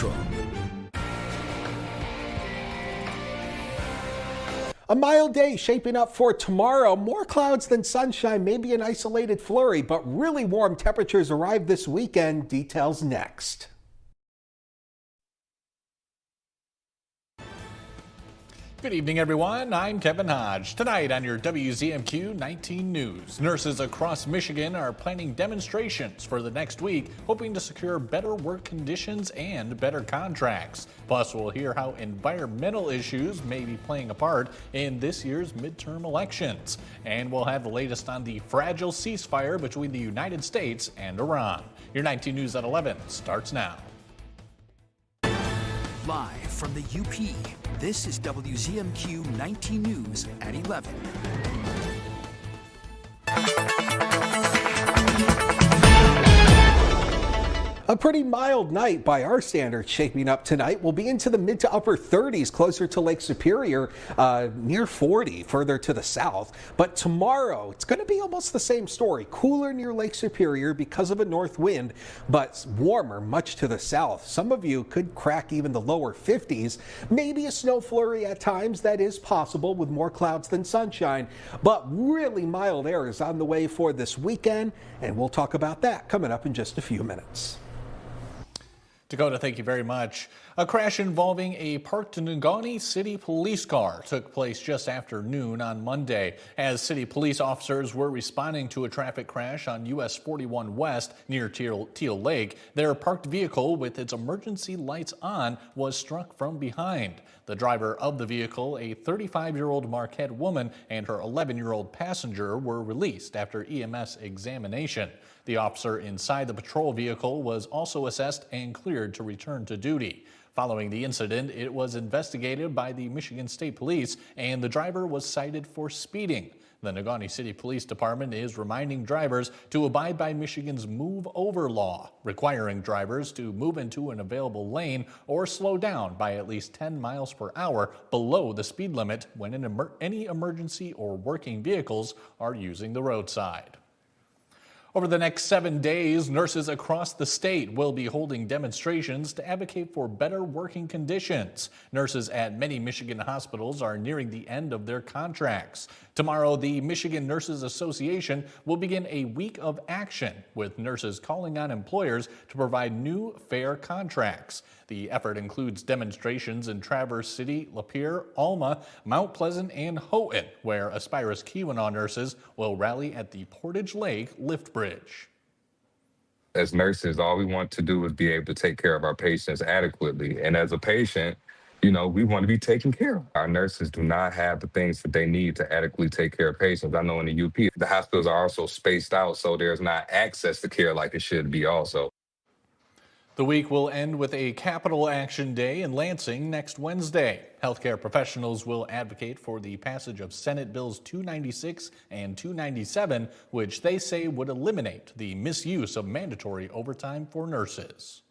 Central. A mild day shaping up for tomorrow. More clouds than sunshine, maybe an isolated flurry, but really warm temperatures arrive this weekend. Details next. Good evening, everyone. I'm Kevin Hodge. Tonight on your WZMQ 19 News, nurses across Michigan are planning demonstrations for the next week, hoping to secure better work conditions and better contracts. Plus, we'll hear how environmental issues may be playing a part in this year's midterm elections. And we'll have the latest on the fragile ceasefire between the United States and Iran. Your 19 News at 11 starts now. Live from the UP, this is WZMQ 19 News at 11. A pretty mild night by our standards shaping up tonight. We'll be into the mid to upper 30s closer to Lake Superior, near 40 further to the south. But tomorrow, it's going to be almost the same story. Cooler near Lake Superior because of a north wind, but warmer much to the south. Some of you could crack even the lower 50s. Maybe a snow flurry at times. That is possible with more clouds than sunshine. But really mild air is on the way for this weekend, and we'll talk about that coming up in just a few minutes. Dakota, thank you very much. A crash involving a parked Negaunee City police car took place just after noon on Monday. As city police officers were responding to a traffic crash on US 41 West near Teal Lake, their parked vehicle with its emergency lights on was struck from behind. The driver of the vehicle, a 35-year-old Marquette woman, and her 11-year-old passenger were released after EMS examination. The officer inside the patrol vehicle was also assessed and cleared to return to duty. Following the incident, it was investigated by the Michigan State Police, and the driver was cited for speeding. The Negaunee City Police Department is reminding drivers to abide by Michigan's move over law, requiring drivers to move into an available lane or slow down by at least 10 miles per hour below the speed limit when any emergency or working vehicles are using the roadside. Over the next 7 days, nurses across the state will be holding demonstrations to advocate for better working conditions. Nurses at many Michigan hospitals are nearing the end of their contracts. Tomorrow, the Michigan Nurses Association will begin a week of action, with nurses calling on employers to provide new, fair contracts. The effort includes demonstrations in Traverse City, Lapeer, Alma, Mount Pleasant, and Houghton, where Aspirus Keweenaw nurses will rally at the Portage Lake Lift Bridge. As nurses, all we want to do is be able to take care of our patients adequately. And as a patient, we want to be taken care of. Our nurses do not have the things that they need to adequately take care of patients. I know in the UP, the hospitals are also spaced out, so there's not access to care like it should be also. The week will end with a Capital Action Day in Lansing next Wednesday. Healthcare professionals will advocate for the passage of Senate Bills 296 and 297, which they say would eliminate the misuse of mandatory overtime for nurses.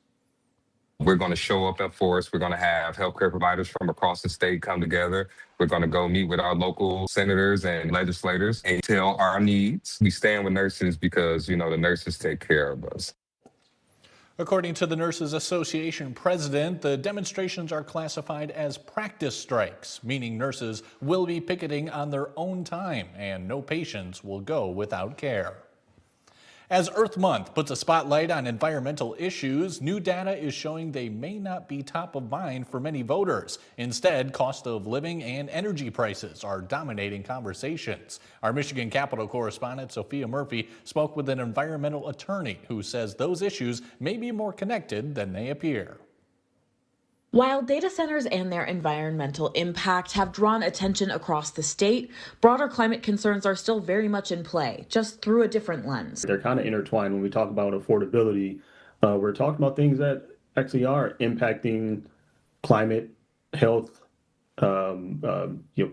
We're going to show up in force. We're going to have healthcare providers from across the state come together. We're going to go meet with our local senators and legislators and tell our needs. We stand with nurses because, the nurses take care of us. According to the Nurses Association president, the demonstrations are classified as practice strikes, meaning nurses will be picketing on their own time and no patients will go without care. As Earth Month puts a spotlight on environmental issues, new data is showing they may not be top of mind for many voters. Instead, cost of living and energy prices are dominating conversations. Our Michigan Capitol correspondent Sophia Murphy spoke with an environmental attorney who says those issues may be more connected than they appear. While data centers and their environmental impact have drawn attention across the state, broader climate concerns are still very much in play, just through a different lens. They're kind of intertwined when we talk about affordability. We're talking about things that actually are impacting climate, health,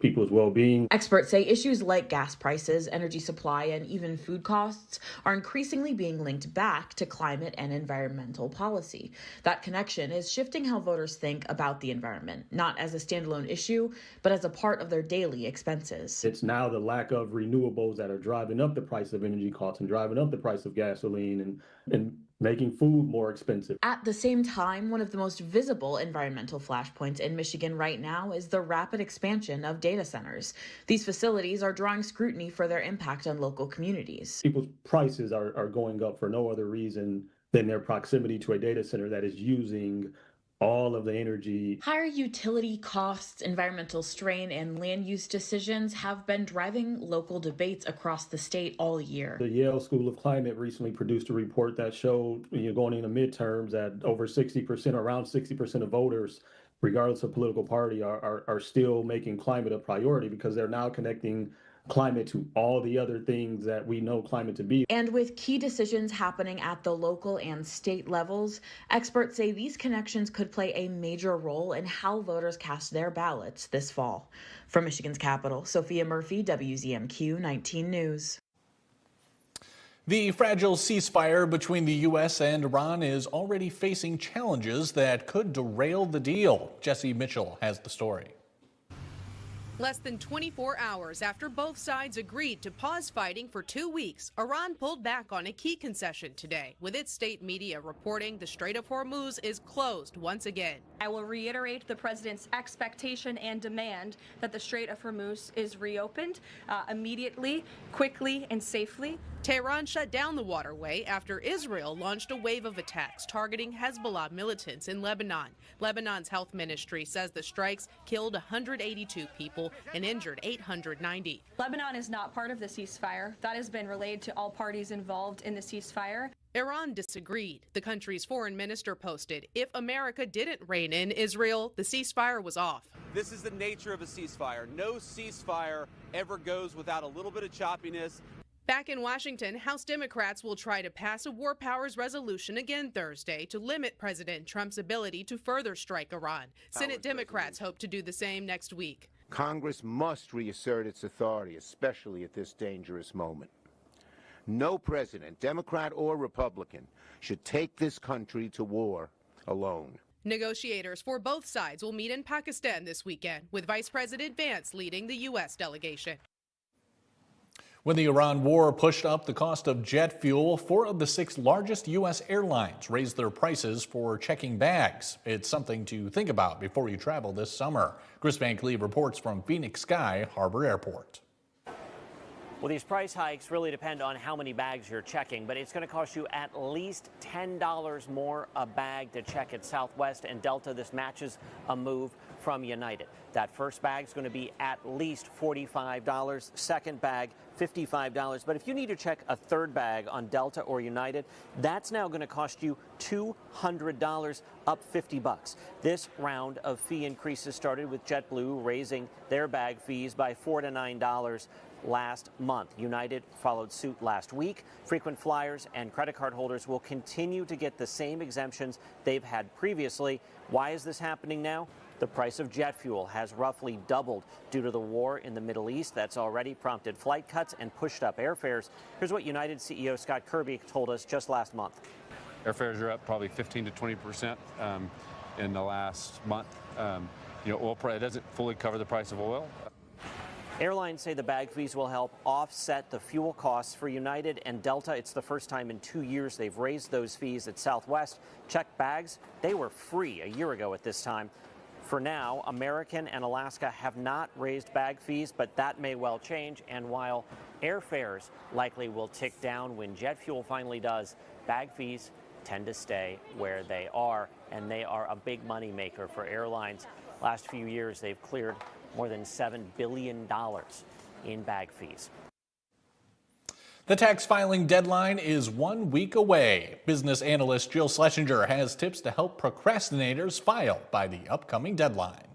people's well-being. Experts say issues like gas prices, energy supply, and even food costs are increasingly being linked back to climate and environmental policy. That connection is shifting how voters think about the environment, not as a standalone issue, but as a part of their daily expenses. It's now the lack of renewables that are driving up the price of energy costs and driving up the price of gasoline and making food more expensive. At the same time, one of the most visible environmental flashpoints in Michigan right now is the rapid expansion of data centers. These facilities are drawing scrutiny for their impact on local communities. People's prices are going up for no other reason than their proximity to a data center that is using all of the energy. Higher utility costs, environmental strain, and land use decisions have been driving local debates across the state all year. The Yale School of Climate recently produced a report that showed, going into midterms, that over 60%, around 60% of voters, regardless of political party, are still making climate a priority because they're now connecting climate to all the other things that we know climate to be. And with key decisions happening at the local and state levels, experts say these connections could play a major role in how voters cast their ballots this fall. From Michigan's capital, Sophia Murphy, WZMQ 19 News. The fragile ceasefire between the U.S. and Iran is already facing challenges that could derail the deal. Jesse Mitchell has the story. Less than 24 hours after both sides agreed to pause fighting for 2 weeks, Iran pulled back on a key concession today, with its state media reporting the Strait of Hormuz is closed once again. I will reiterate the president's expectation and demand that the Strait of Hormuz is reopened immediately, quickly, and safely. Tehran shut down the waterway after Israel launched a wave of attacks targeting Hezbollah militants in Lebanon. Lebanon's health ministry says the strikes killed 182 people and injured 890. Lebanon is not part of the ceasefire. That has been relayed to all parties involved in the ceasefire. Iran disagreed. The country's foreign minister posted, if America didn't rein in Israel, the ceasefire was off. This is the nature of a ceasefire. No ceasefire ever goes without a little bit of choppiness. Back in Washington, House Democrats will try to pass a war powers resolution again Thursday to limit President Trump's ability to further strike Iran. Senate Democrats hope to do the same next week. Congress must reassert its authority, especially at this dangerous moment. No president, Democrat or Republican, should take this country to war alone. Negotiators for both sides will meet in Pakistan this weekend, with Vice President Vance leading the U.S. delegation. When the Iran war pushed up the cost of jet fuel, 4 of the 6 largest U.S. airlines raised their prices for checking bags. It's something to think about before you travel this summer. Chris Van Cleve reports from Phoenix Sky Harbor Airport. Well, these price hikes really depend on how many bags you're checking, but it's going to cost you at least $10 more a bag to check at Southwest and Delta. This matches a move from United. That first bag is going to be at least $45, second bag $55. But if you need to check a third bag on Delta or United, that's now going to cost you $200, up $50. This round of fee increases started with JetBlue raising their bag fees by $4 to $9 last month. United followed suit last week. Frequent flyers and credit card holders will continue to get the same exemptions they've had previously. Why is this happening now? The price of jet fuel has roughly doubled due to the war in the Middle East. That's already prompted flight cuts and pushed up airfares. Here's what United CEO Scott Kirby told us just last month. Airfares are up probably 15 to 20% in the last month. Oil price doesn't fully cover the price of oil. Airlines say the bag fees will help offset the fuel costs for United and Delta. It's the first time in 2 years they've raised those fees at Southwest. Checked bags, they were free a year ago at this time. For now, American and Alaska have not raised bag fees, but that may well change. And while airfares likely will tick down when jet fuel finally does, bag fees tend to stay where they are, and they are a big money maker for airlines. Last few years, they've cleared more than $7 billion in bag fees. The tax filing deadline is 1 week away. Business analyst Jill Schlesinger has tips to help procrastinators file by the upcoming deadline.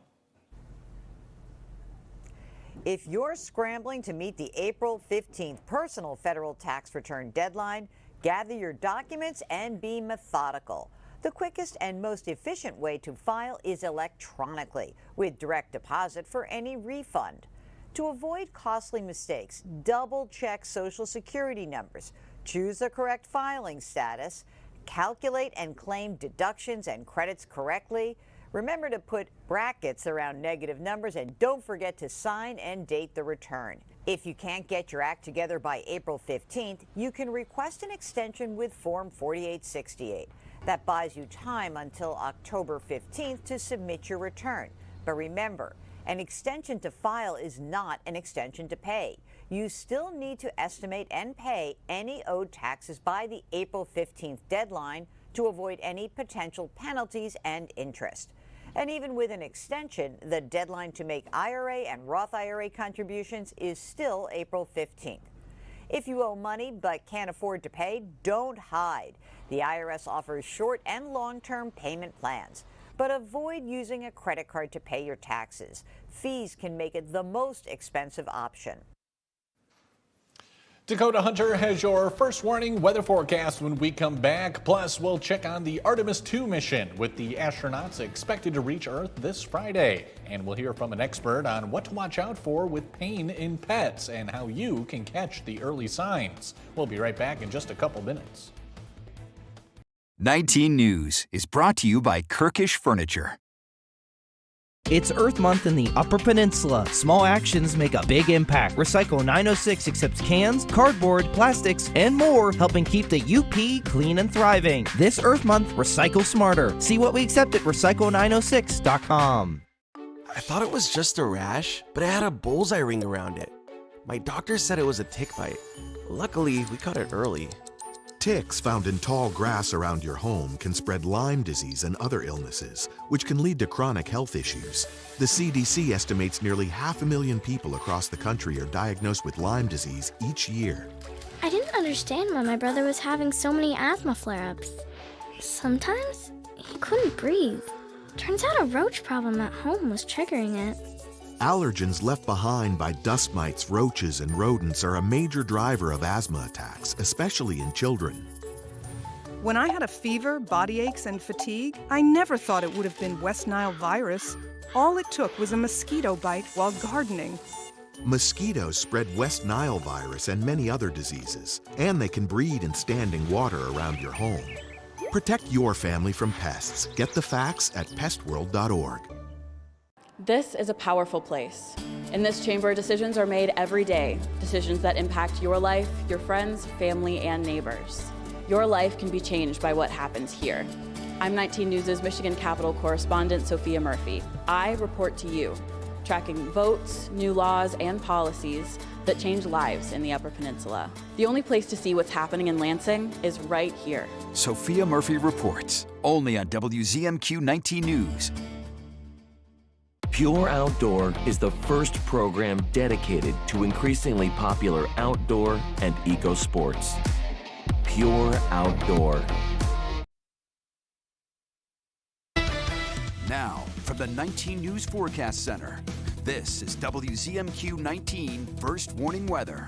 If you're scrambling to meet the April 15th personal federal tax return deadline, gather your documents and be methodical. The quickest and most efficient way to file is electronically, with direct deposit for any refund. To avoid costly mistakes, double-check Social Security numbers, choose the correct filing status, calculate and claim deductions and credits correctly, Remember to put brackets around negative numbers and don't forget to sign and date the return. If you can't get your act together by April 15th, you can request an extension with Form 4868. That buys you time until October 15th to submit your return. But remember, an extension to file is not an extension to pay. You still need to estimate and pay any owed taxes by the April 15th deadline to avoid any potential penalties and interest. And even with an extension, the deadline to make IRA and Roth IRA contributions is still April 15th. If you owe money but can't afford to pay, don't hide. The IRS offers short and long-term payment plans. But avoid using a credit card to pay your taxes. Fees can make it the most expensive option. Dakota Hunter has your first warning weather forecast when we come back. Plus, we'll check on the Artemis II mission with the astronauts expected to reach Earth this Friday. And we'll hear from an expert on what to watch out for with pain in pets and how you can catch the early signs. We'll be right back in just a couple minutes. 19 News is brought to you by Kirkish Furniture. It's Earth Month in the Upper Peninsula. Small actions make a big impact. Recycle 906 accepts cans, cardboard, plastics, and more, helping keep the UP clean and thriving. This Earth Month, recycle smarter. See what we accept at recycle906.com. I thought it was just a rash, but it had a bullseye ring around it. My doctor said it was a tick bite. Luckily, we caught it early. Ticks found in tall grass around your home can spread Lyme disease and other illnesses, which can lead to chronic health issues. The CDC estimates nearly 500,000 people across the country are diagnosed with Lyme disease each year. I didn't understand why my brother was having so many asthma flare-ups. Sometimes he couldn't breathe. Turns out a roach problem at home was triggering it. Allergens left behind by dust mites, roaches, and rodents are a major driver of asthma attacks, especially in children. When I had a fever, body aches, and fatigue, I never thought it would have been West Nile virus. All it took was a mosquito bite while gardening. Mosquitoes spread West Nile virus and many other diseases, and they can breed in standing water around your home. Protect your family from pests. Get the facts at pestworld.org. This is a powerful place. In this chamber, decisions are made every day, decisions that impact your life, your friends, family, and neighbors. Your life can be changed by what happens here. I'm 19 News' Michigan Capitol correspondent Sophia Murphy. I report to you, tracking votes, new laws, and policies that change lives in the Upper Peninsula. The only place to see what's happening in Lansing is right here. Sophia Murphy reports, only on WZMQ 19 News. Pure Outdoor is the first program dedicated to increasingly popular outdoor and eco sports. Pure Outdoor. Now, from the 19 News Forecast Center, this is WZMQ 19 First Warning Weather.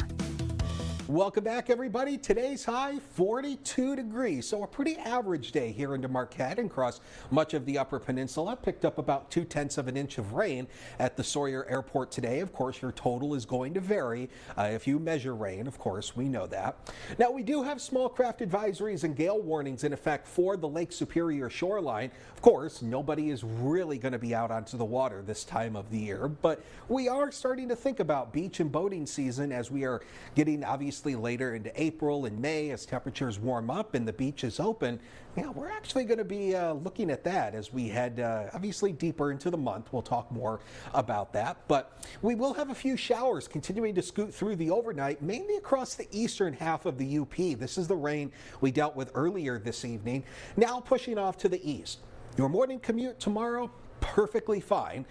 Welcome back, everybody. Today's high, 42 degrees. So a pretty average day here into Marquette and across much of the Upper Peninsula. Picked up about 0.2 of an inch of rain at the Sawyer Airport today. Of course, your total is going to vary if you measure rain. Of course, we know that. Now, we do have small craft advisories and gale warnings in effect for the Lake Superior shoreline. Of course, nobody is really going to be out onto the water this time of the year, but we are starting to think about beach and boating season as we are getting obviously later into April and May as temperatures warm up and the beaches open. Yeah, we're actually going to be looking at that as we head obviously deeper into the month. We'll talk more about that, but we will have a few showers continuing to scoot through the overnight, mainly across the eastern half of the UP. This is the rain we dealt with earlier this evening, now pushing off to the east. Your morning commute tomorrow, perfectly fine.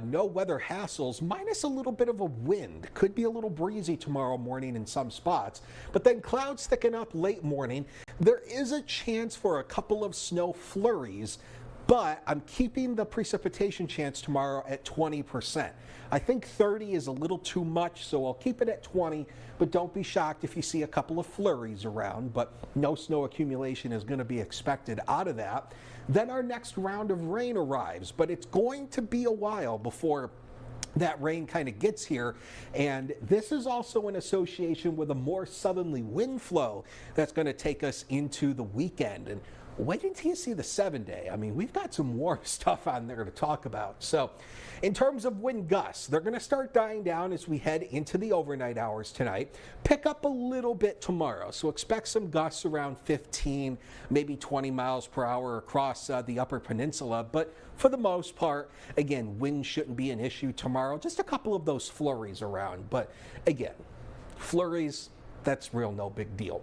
No weather hassles, minus a little bit of a wind. Could be a little breezy tomorrow morning in some spots, but then clouds thicken up late morning. There is a chance for a couple of snow flurries, but I'm keeping the precipitation chance tomorrow at 20%. I think 30 is a little too much, so I'll keep it at 20, but don't be shocked if you see a couple of flurries around, but no snow accumulation is going to be expected out of that. Then our next round of rain arrives, but it's going to be a while before that rain kind of gets here, and this is also in association with a more southerly wind flow that's going to take us into the weekend. And wait until you see the 7-day. I mean, we've got some warm stuff on there to talk about. So in terms of wind gusts, they're going to start dying down as we head into the overnight hours tonight. Pick up a little bit tomorrow. So expect some gusts around 15, maybe 20 miles per hour across the Upper Peninsula. But for the most part, again, wind shouldn't be an issue tomorrow. Just a couple of those flurries around. But again, flurries, that's real no big deal.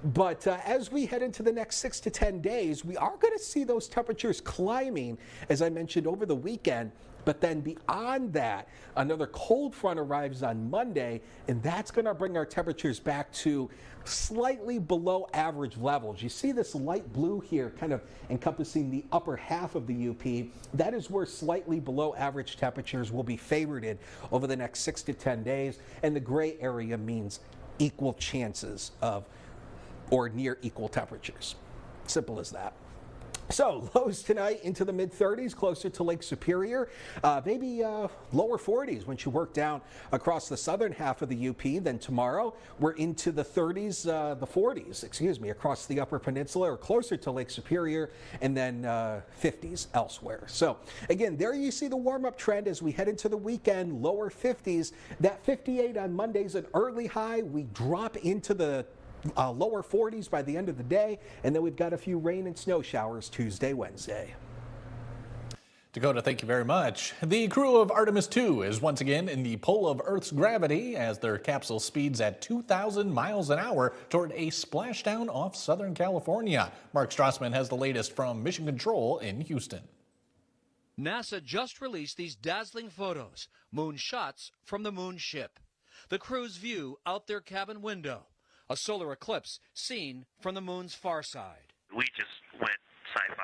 But as we head into the next 6 to 10 days, we are going to see those temperatures climbing, as I mentioned, over the weekend. But then beyond that, another cold front arrives on Monday, and that's going to bring our temperatures back to slightly below average levels. You see this light blue here kind of encompassing the upper half of the UP. That is where slightly below average temperatures will be favorited over the next 6 to 10 days. And the gray area means equal chances of or near equal temperatures. Simple as that. So lows tonight into the mid-30s, closer to Lake Superior, maybe lower 40s once you work down across the southern half of the UP. Then tomorrow we're into the 30s, the 40s, excuse me, across the Upper Peninsula or closer to Lake Superior, and then 50s elsewhere. So again, there you see the warm-up trend as we head into the weekend, lower 50s. That 58 on Monday's an early high. We drop into the lower 40s by the end of the day, and then we've got a few rain and snow showers Tuesday, Wednesday. Dakota, thank you very much. The crew of Artemis 2 is once again in the pull of Earth's gravity as their capsule speeds at 2,000 miles an hour toward a splashdown off Southern California. Mark Strassman has the latest from Mission Control in Houston. NASA just released these dazzling photos, moon shots from the moon ship. The crew's view out their cabin window. A solar eclipse seen from the moon's far side. We just went sci-fi.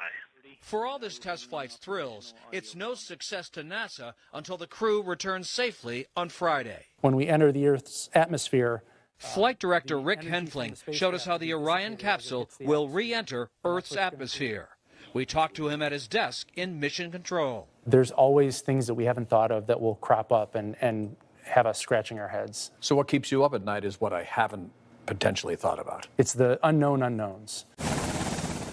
For all this test flight's thrills, it's no success to NASA until the crew returns safely on Friday. When we enter the Earth's atmosphere, Flight Director Rick Henfling showed us how the Orion capsule will re-enter Earth's atmosphere. We talked to him at his desk in Mission Control. there's always things that we haven't thought of that will crop up and have us scratching our heads. So what keeps you up at night is what I haven't potentially thought about. It's the unknown unknowns.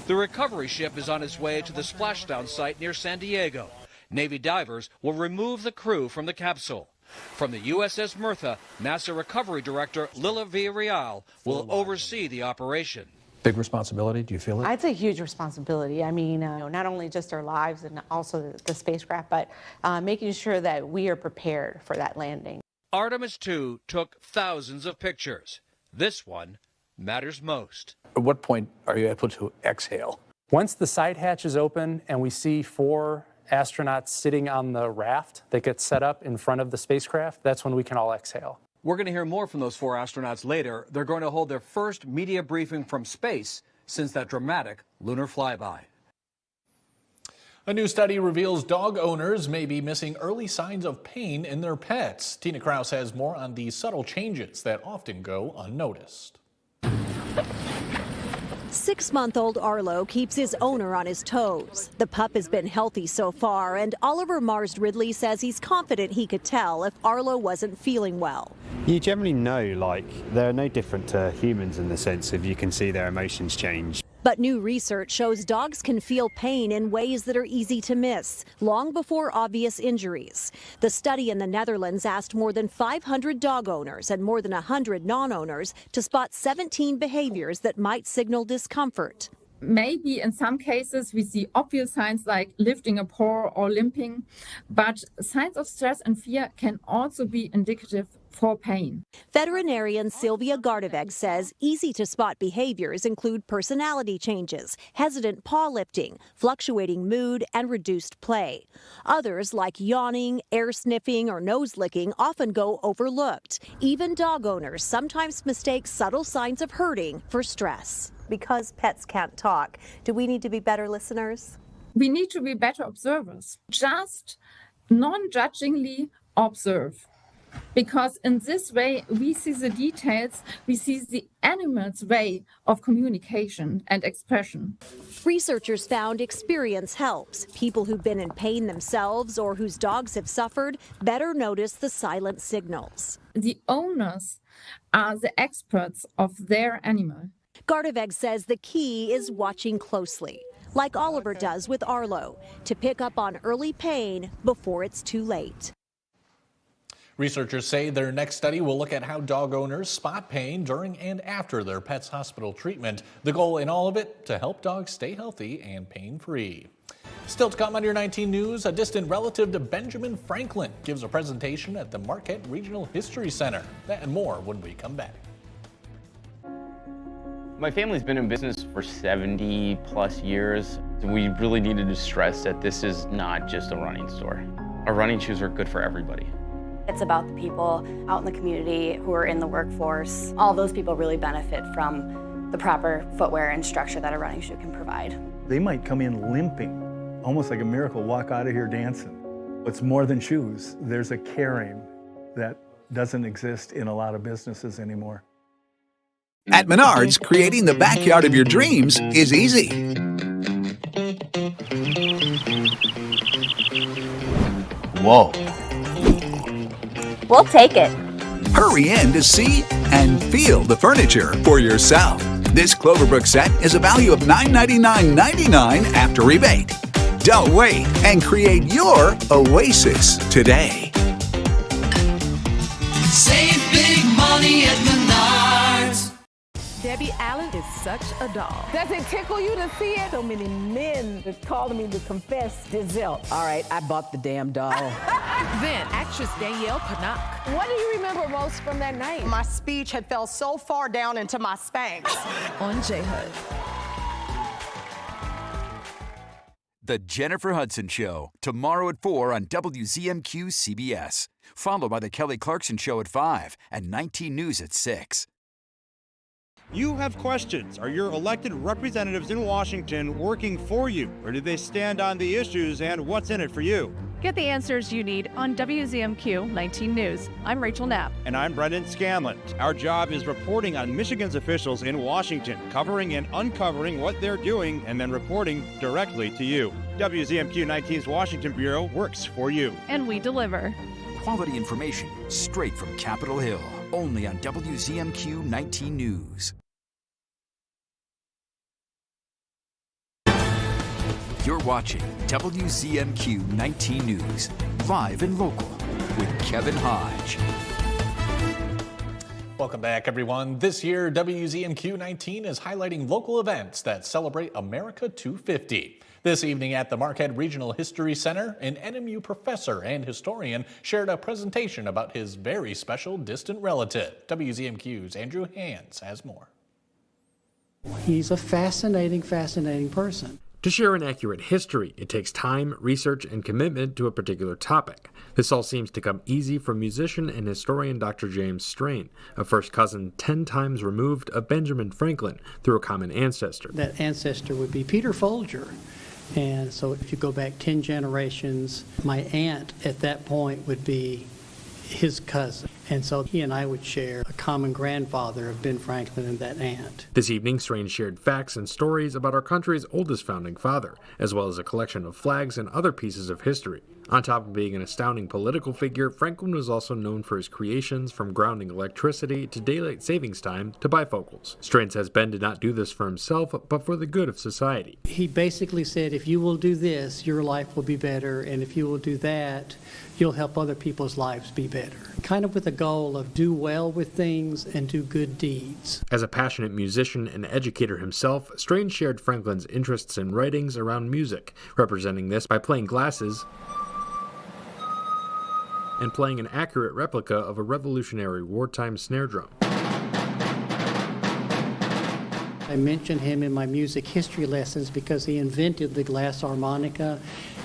The recovery ship is on its way to the splashdown site near San Diego. Navy divers will remove the crew from the capsule. From the USS Mirtha, NASA Recovery Director Lila Villarreal will oversee the operation. Big responsibility, do you feel it? It's a huge responsibility. I mean, not only just our lives and also the spacecraft, but making sure that we are prepared for that landing. Artemis 2 took thousands of pictures. This one matters most. At what point are you able to exhale? Once the side hatch is open and we see 4 astronauts sitting on the raft that gets set up in front of the spacecraft, that's when we can all exhale. We're going to hear more from those 4 astronauts later. They're going to hold their first media briefing from space since that dramatic lunar flyby. A new study reveals dog owners may be missing early signs of pain in their pets. Tina Kraus has more on these subtle changes that often go unnoticed. 6-month-old Arlo keeps his owner on his toes. The pup has been healthy so far, and Oliver Mars Ridley says he's confident he could tell if Arlo wasn't feeling well. You generally know, they're no different to humans in the sense of you can see their emotions change. But new research shows dogs can feel pain in ways that are easy to miss, long before obvious injuries. The study in the Netherlands asked more than 500 dog owners and more than 100 non-owners to spot 17 behaviors that might signal discomfort. Maybe in some cases we see obvious signs like lifting a paw or limping, but signs of stress and fear can also be indicative for pain. Veterinarian Sylvia Gardeveg says easy-to-spot behaviors include personality changes, hesitant paw lifting, fluctuating mood, and reduced play. Others, like yawning, air sniffing, or nose licking, often go overlooked. Even dog owners sometimes mistake subtle signs of hurting for stress. Because pets can't talk, do we need to be better listeners? We need to be better observers. Just non-judgingly observe. Because in this way, we see the details, we see the animal's way of communication and expression. Researchers found experience helps. People who've been in pain themselves or whose dogs have suffered better notice the silent signals. The owners are the experts of their animal. Gardeveg says the key is watching closely, like Oliver does with Arlo, to pick up on early pain before it's too late. Researchers say their next study will look at how dog owners spot pain during and after their pet's hospital treatment. The goal in all of it, to help dogs stay healthy and pain-free. Still to come on your 19 News, a distant relative to Benjamin Franklin gives a presentation at the Marquette Regional History Center. That and more when we come back. My family's been in business for 70 plus years. We really needed to stress that this is not just a running store. Our running shoes are good for everybody. It's about the people out in the community who are in the workforce. All those people really benefit from the proper footwear and structure that a running shoe can provide. They might come in limping, almost like a miracle, walk out of here dancing. It's more than shoes. There's a caring that doesn't exist in a lot of businesses anymore. At Menards, creating the backyard of your dreams is easy. Whoa. We'll take it. Hurry in to see and feel the furniture for yourself. This Cloverbrook set is a value of $999.99 after rebate. Don't wait and create your oasis today. Save big money at Menards. Debbie Allen is such a doll. Does it tickle you to see it? So many men have called me to confess Giselle. All right, I bought the damn doll. Then actress Danielle Panak. What do you remember most from that night? My speech had fell so far down into my Spanx. On J-Hood. The Jennifer Hudson Show, tomorrow at 4 on WZMQ CBS. Followed by The Kelly Clarkson Show at 5 and 19 News at 6. You have questions. Are your elected representatives in Washington working for you? Or do they stand on the issues and what's in it for you? Get the answers you need on WZMQ 19 News. I'm Rachel Knapp. And I'm Brendan Scanlon. Our job is reporting on Michigan's officials in Washington, covering and uncovering what they're doing, and then reporting directly to you. WZMQ 19's Washington Bureau works for you. And we deliver. Quality information straight from Capitol Hill. Only on WZMQ 19 News. You're watching WZMQ 19 News, live and local, with Kevin Hodge. Welcome back, everyone. This year, WZMQ 19 is highlighting local events that celebrate America 250. This evening at the Marquette Regional History Center, an NMU professor and historian shared a presentation about his very special distant relative. WZMQ's Andrew Hans has more. He's a fascinating person. To share an accurate history, it takes time, research, and commitment to a particular topic. This all seems to come easy from musician and historian Dr. James Strain, a first cousin 10 times removed of Benjamin Franklin through a common ancestor. That ancestor would be Peter Folger. And so if you go back 10 generations, my aunt at that point would be his cousin. And so he and I would share a common grandfather of Ben Franklin and that aunt. This evening, Strain shared facts and stories about our country's oldest founding father, as well as a collection of flags and other pieces of history. On top of being an astounding political figure, Franklin was also known for his creations, from grounding electricity to daylight savings time to bifocals. Strain says Ben did not do this for himself, but for the good of society. He basically said, if you will do this, your life will be better, and if you will do that, you'll help other people's lives be better. Kind of with a goal of do well with things and do good deeds. As a passionate musician and educator himself, Strain shared Franklin's interests and writings around music, representing this by playing glasses and playing an accurate replica of a Revolutionary wartime snare drum. I mentioned him in my music history lessons because he invented the glass harmonica,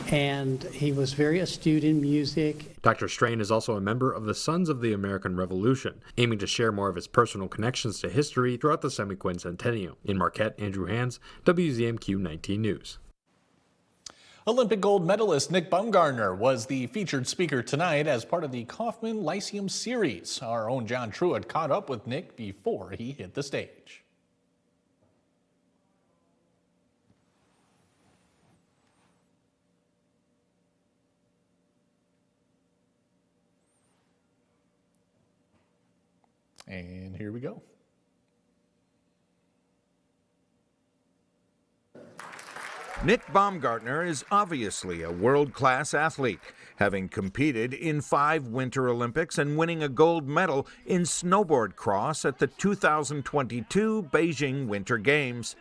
and he was very astute in music. Dr. Strain is also a member of the Sons of the American Revolution, aiming to share more of his personal connections to history throughout the semi-quincentennial. In Marquette, Andrew Hans, WZMQ 19 News. Olympic gold medalist Nick Baumgartner was the featured speaker tonight as part of the Kaufman Lyceum Series. Our own John Truitt caught up with Nick before he hit the stage. And here we go. Nick Baumgartner is obviously a world-class athlete, having competed in 5 Winter Olympics and winning a gold medal in snowboard cross at the 2022 Beijing Winter Games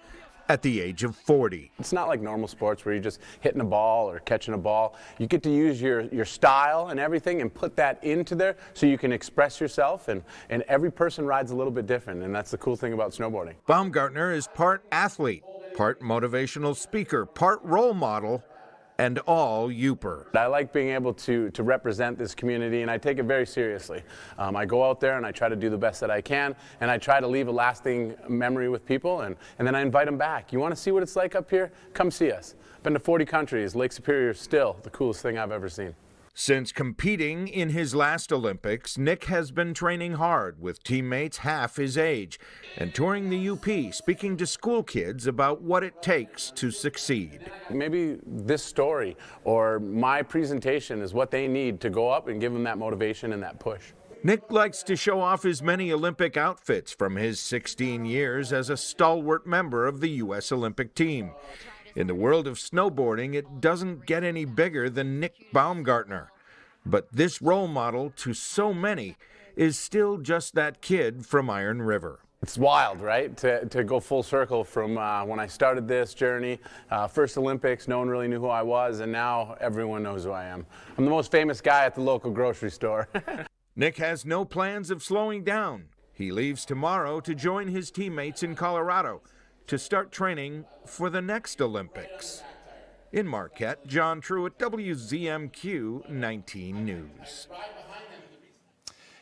at the age of 40. It's not like normal sports where you're just hitting a ball or catching a ball. You get to use your style and everything and put that into there so you can express yourself, and every person rides a little bit different, and that's the cool thing about snowboarding. Baumgartner is part athlete, part motivational speaker, part role model, and all Youper. I like being able to represent this community, and I take it very seriously. I go out there and I try to do the best that I can, and I try to leave a lasting memory with people, and then I invite them back. You want to see what it's like up here? Come see us. Been to 40 countries. Lake Superior is still the coolest thing I've ever seen. Since competing in his last Olympics, Nick has been training hard with teammates half his age and touring the UP, speaking to school kids about what it takes to succeed. Maybe this story or my presentation is what they need to go up and give them that motivation and that push. Nick likes to show off his many Olympic outfits from his 16 years as a stalwart member of the U.S. Olympic team. In the world of snowboarding, it doesn't get any bigger than Nick Baumgartner. But this role model to so many is still just that kid from Iron River. It's wild, right? To go full circle from when I started this journey, first Olympics, no one really knew who I was, and now everyone knows who I am. I'm the most famous guy at the local grocery store. Nick has no plans of slowing down. He leaves tomorrow to join his teammates in Colorado to start training for the next Olympics. In Marquette, John Truitt, WZMQ 19 News.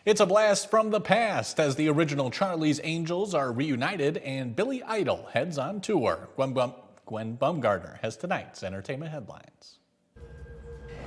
It's a blast from the past as the original Charlie's Angels are reunited and Billy Idol heads on tour. Gwen Baumgartner has tonight's entertainment headlines.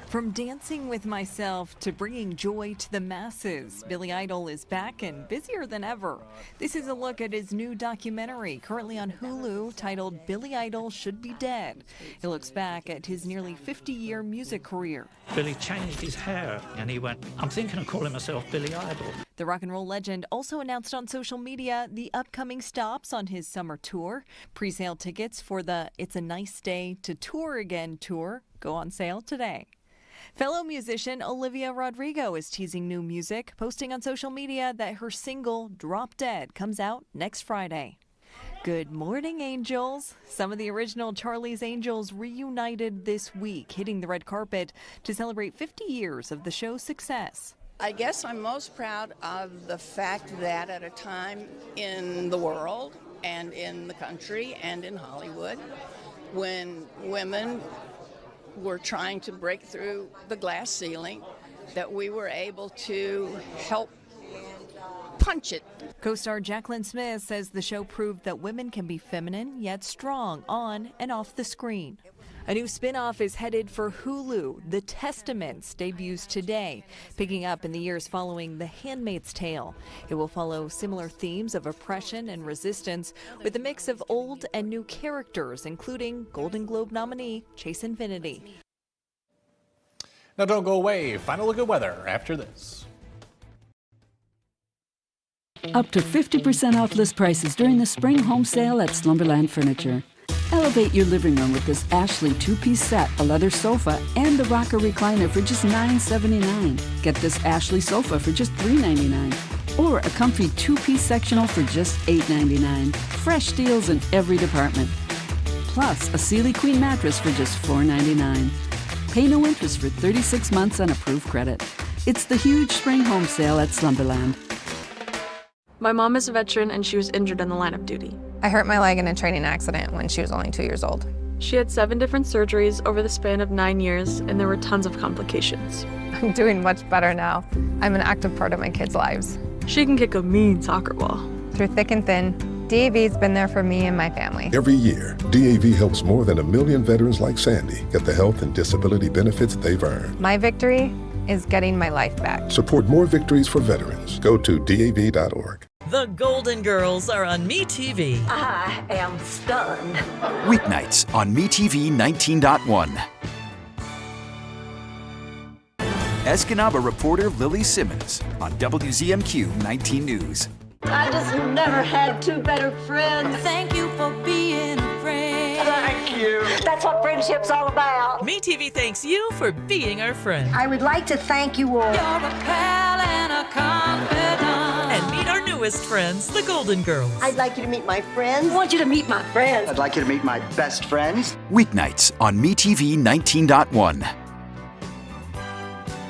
From dancing with myself to bringing joy to the masses, Billy Idol is back and busier than ever. This is a look at his new documentary, currently on Hulu, titled Billy Idol Should Be Dead. It looks back at his nearly 50-year music career. Billy changed his hair and he went, I'm thinking of calling myself Billy Idol. The rock and roll legend also announced on social media the upcoming stops on his summer tour. Pre-sale tickets for the It's a Nice Day to Tour Again tour go on sale today. Fellow musician Olivia Rodrigo is teasing new music, posting on social media that her single, Drop Dead, comes out next Friday. Good morning, Angels. Some of the original Charlie's Angels reunited this week, hitting the red carpet to celebrate 50 years of the show's success. I guess I'm most proud of the fact that at a time in the world and in the country and in Hollywood, when women were trying to break through the glass ceiling, that we were able to help punch it. Co-star Jaclyn Smith says the show proved that women can be feminine yet strong on and off the screen. A new spin-off is headed for Hulu. The Testaments debuts today, picking up in the years following The Handmaid's Tale. It will follow similar themes of oppression and resistance with a mix of old and new characters, including Golden Globe nominee Chase Infinity. Now don't go away. Final look at weather after this. Up to 50% off list prices during the spring home sale at Slumberland Furniture. Elevate your living room with this Ashley two-piece set, a leather sofa, and the rocker recliner for just $9.79. Get this Ashley sofa for just $3.99. Or a comfy two-piece sectional for just $8.99. Fresh deals in every department. Plus, a Sealy Queen mattress for just $4.99. Pay no interest for 36 months on approved credit. It's the huge spring home sale at Slumberland. My mom is a veteran and she was injured in the line of duty. I hurt my leg in a training accident when she was only 2 years old. She had 7 different surgeries over the span of 9 years, and there were tons of complications. I'm doing much better now. I'm an active part of my kids' lives. She can kick a mean soccer ball. Through thick and thin, DAV's been there for me and my family. Every year, DAV helps more than 1 million veterans like Sandy get the health and disability benefits they've earned. My victory is getting my life back. Support more victories for veterans. Go to DAV.org. The Golden Girls are on MeTV. I am stunned. Weeknights on MeTV 19.1. Escanaba reporter Lily Simmons on WZMQ 19 News. I just never had 2 better friends. Thank you for being a friend. you. That's what friendship's all about. MeTV thanks you for being our friend. I would like to thank you all. You're a pal and a confidant. And meet our newest friends, the Golden Girls. I'd like you to meet my friends. I want you to meet my friends. I'd like you to meet my best friends. Weeknights on MeTV 19.1.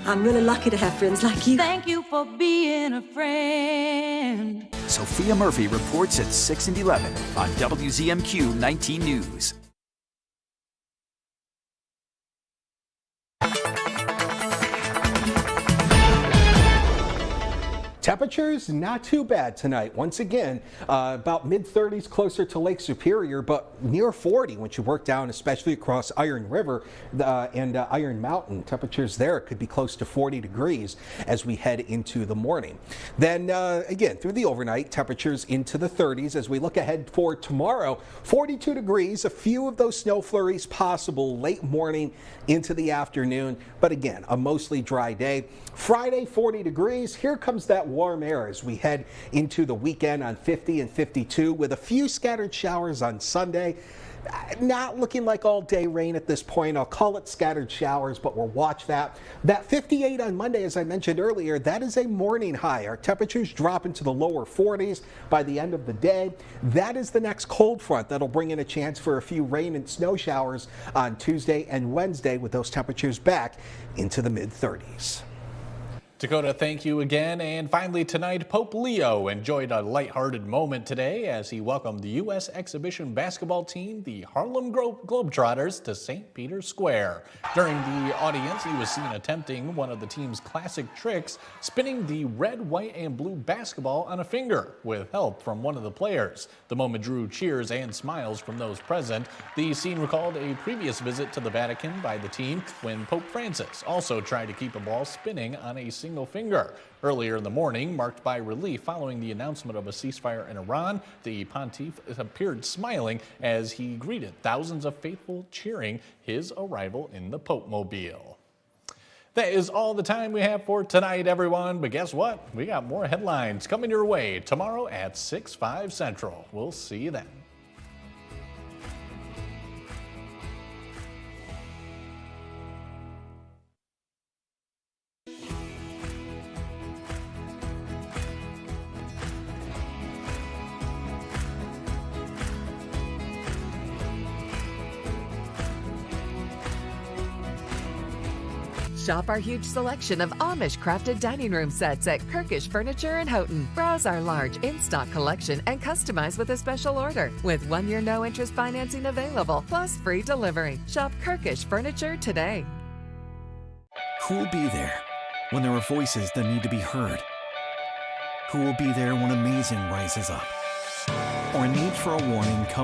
I'm really lucky to have friends like you. Thank you for being a friend. Sophia Murphy reports at 6 and 11 on WZMQ 19 News. Temperatures not too bad tonight. Once again, about mid-30s closer to Lake Superior, but near 40 once you work down, especially across Iron River and Iron Mountain. Temperatures there could be close to 40 degrees as we head into the morning. Then again, through the overnight, temperatures into the 30s as we look ahead for tomorrow. 42 degrees, a few of those snow flurries possible late morning into the afternoon, but again, a mostly dry day. Friday, 40 degrees. Here comes that warm air as we head into the weekend on 50 and 52 with a few scattered showers on Sunday. Not looking like all day rain at this point. I'll call it scattered showers, but we'll watch that. That 58 on Monday, as I mentioned earlier, that is a morning high. Our temperatures drop into the lower 40s by the end of the day. That is the next cold front that'll bring in a chance for a few rain and snow showers on Tuesday and Wednesday with those temperatures back into the mid-30s. Dakota, thank you again. And finally tonight, Pope Leo enjoyed a lighthearted moment today as he welcomed the U.S. exhibition basketball team, the Harlem Globetrotters, to St. Peter's Square. During the audience, he was seen attempting one of the team's classic tricks, spinning the red, white, and blue basketball on a finger with help from one of the players. The moment drew cheers and smiles from those present. The scene recalled a previous visit to the Vatican by the team when Pope Francis also tried to keep a ball spinning on a single finger. Earlier in the morning, marked by relief following the announcement of a ceasefire in Iran, the pontiff appeared smiling as he greeted thousands of faithful cheering his arrival in the Pope-mobile. That is all the time we have for tonight, everyone. But guess what? We got more headlines coming your way tomorrow at 6/5 Central. We'll see you then. Shop our huge selection of Amish-crafted dining room sets at Kirkish Furniture in Houghton. Browse our large in-stock collection and customize with a special order. With 1-year no-interest financing available, plus free delivery. Shop Kirkish Furniture today. Who will be there when there are voices that need to be heard? Who will be there when amazing rises up? Or a need for a warning comes?